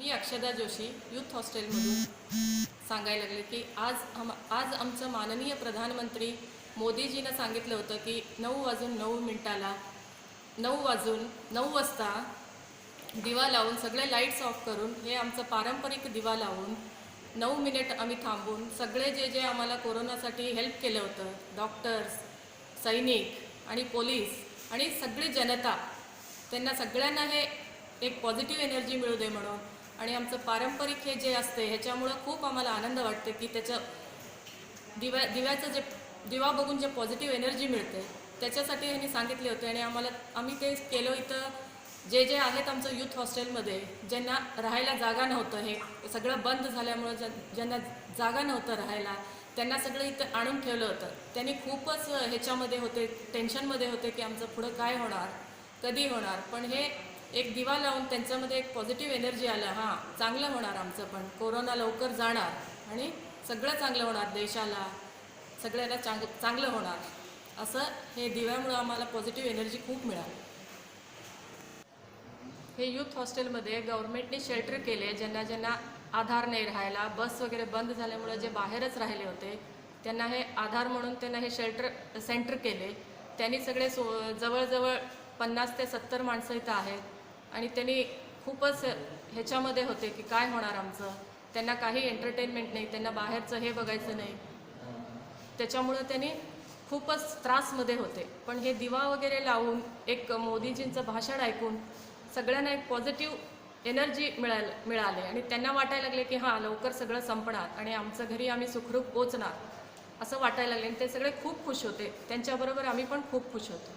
मी अक्षदा जोशी यूथ हॉस्टेलमधून सांगायला लागले की आज आमचं माननीय प्रधानमंत्री मोदीजीनं सांगितलं होतं की 9:09 9 वाजता दिवा लावून सगळे लाईट्स ऑफ करून हे आमचं पारंपरिक दिवा लावून 9 मिनिट आम्ही थांबून सगळे जे आम्हाला कोरोनासाठी हेल्प केलं होतं, डॉक्टर्स, सैनिक आणि पोलीस आणि सगळी जनता, त्यांना सगळ्यांना हे एक पॉझिटिव्ह एनर्जी मिळू दे म्हणून आणि आमचं पारंपरिक हे जे असते ह्याच्यामुळं खूप आम्हाला आनंद वाटते की त्याचं दिव्याचं जे दिवा बघून जे पॉझिटिव्ह एनर्जी मिळते त्याच्यासाठी ह्यांनी सांगितले होते आणि आम्ही ते केलं. इथं जे आहेत आमचं यूथ हॉस्टेलमध्ये ज्यांना राहायला जागा नव्हतं, हे सगळं बंद झाल्यामुळं ज्यांना जागा नव्हतं राहायला, त्यांना सगळं इथं आणून ठेवलं होतं. त्यांनी खूपच ह्याच्यामध्ये होते, टेन्शनमध्ये होते की आमचं पुढं काय होणार, कधी होणार. पण हे एक दिवा लावून त्यांच्यामध्ये एक पॉझिटिव्ह एनर्जी आलं, हां चांगलं होणार आमचं, पण कोरोना लवकर जाणार आणि सगळं चांगलं होणार, देशाला सगळ्यांना चांगलं होणार, असं हे दिव्यामुळं आम्हाला पॉझिटिव्ह एनर्जी खूप मिळाली. हे यूथ हॉस्टेलमध्ये गव्हर्नमेंटने शेल्टर केले. ज्यांना आधार नाही राहायला, बस वगैरे बंद झाल्यामुळे जे बाहेरच राहिले होते त्यांना हे आधार म्हणून त्यांना हे शेल्टर सेंटर केले. त्यांनी सगळे जवळजवळ 50 ते 70 माणसं इथं आहेत आणि त्यांनी खूपच ह्याच्यामध्ये होते की काय होणार आमचं. त्यांना काही एंटरटेनमेंट नाही, त्यांना बाहेरचं हे बघायचं नाही, त्याच्यामुळं त्यांनी खूपच त्रासमध्ये होते. पण हे दिवा वगैरे लावून एक मोदीजींचं भाषण ऐकून सगळ्यांना एक पॉझिटिव्ह एनर्जी मिळाले आणि त्यांना वाटायला लागले की हां लवकर सगळं संपणार आणि आमचं घरी आम्ही सुखरूप पोचणार असं वाटायला लागले आणि ते सगळे खूप खुश होते. त्यांच्याबरोबर आम्ही पण खूप खुश होतो.